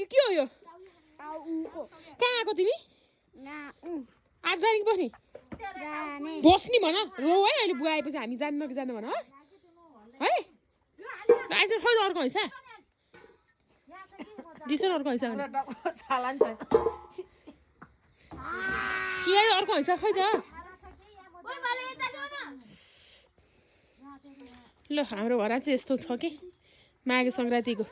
के हो यो कहाँ आएको तिमी आज जाने कि बस्ने बस्ने भन रो है अहिले बुवा आएपछि हामी जान्न कि जान्न भन है आइस खै अर्को हैस दिस अर्को हैस भने अर्को हैस खै त ल हाम्रो घर चाहिँ यस्तो छ कि माघे सङ्क्रान्तिको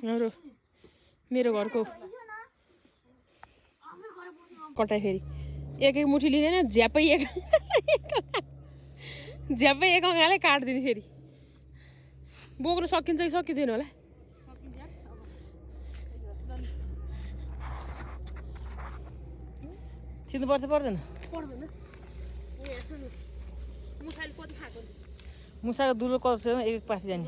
हाम्रो मेरो घरको कटाइ फेरि एक मुठी लिँदैन झ्यापै एक अँगाले काट्दिने फेरि बोक्नु सकिन्छ कि सकिँदैन होला छिर्नु पर्छ पर्दैन मुसाको दुलो कस्तो छ एक पासी जाने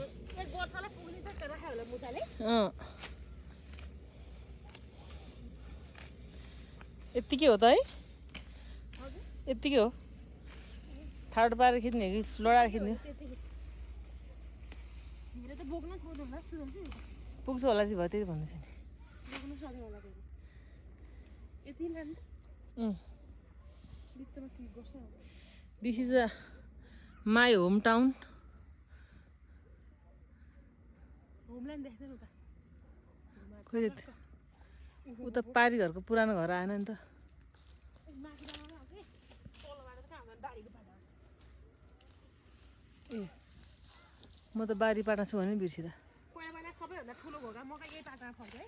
यत्तिकै हो त है यत्तिकै हो ठाडो पारेर खिच्ने कि लडाएर खिच्ने पुग्छ होला चाहिँ भयो त्यही भन्दैछ नि this is a my home town उता पारी घरको पुरानो घर आएन नि त ए म त बारी पाटा छु भने बिर्सिँदा सबैभन्दा ठुलो घोगा मकै यही पाटामा फल्छ है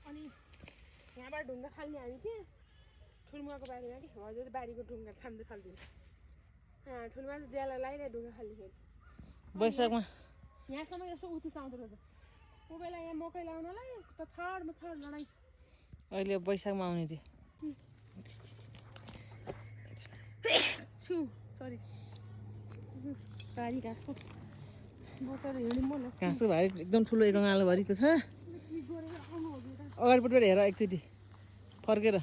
अनि यहाँबाट ढुङ्गा फाल्ने हामी के ठुलमुवाको बारीमा कि हजुर बारीको ढुङ्गा छाम्दै फाल्दिन्छ ठुलमा चाहिँ ज्याला लगाइरहे ढुङ्गा फाल्ने फेरि वैशाखमा यहाँसम्म यसो उत्तिस आउँदो रहेछ को बेला यहाँ मकै लाउनलाई त छाडमा छाड लडाइ अहिले वैशाखमा आउने थियो छु सरी बारी घाँसको बोकेर हिँड्नु म घाँसको भाइ एकदम ठुलो एक अँगालो भरिको छ अगाडिपट्टिबाट हेर एकचोटि फर्केर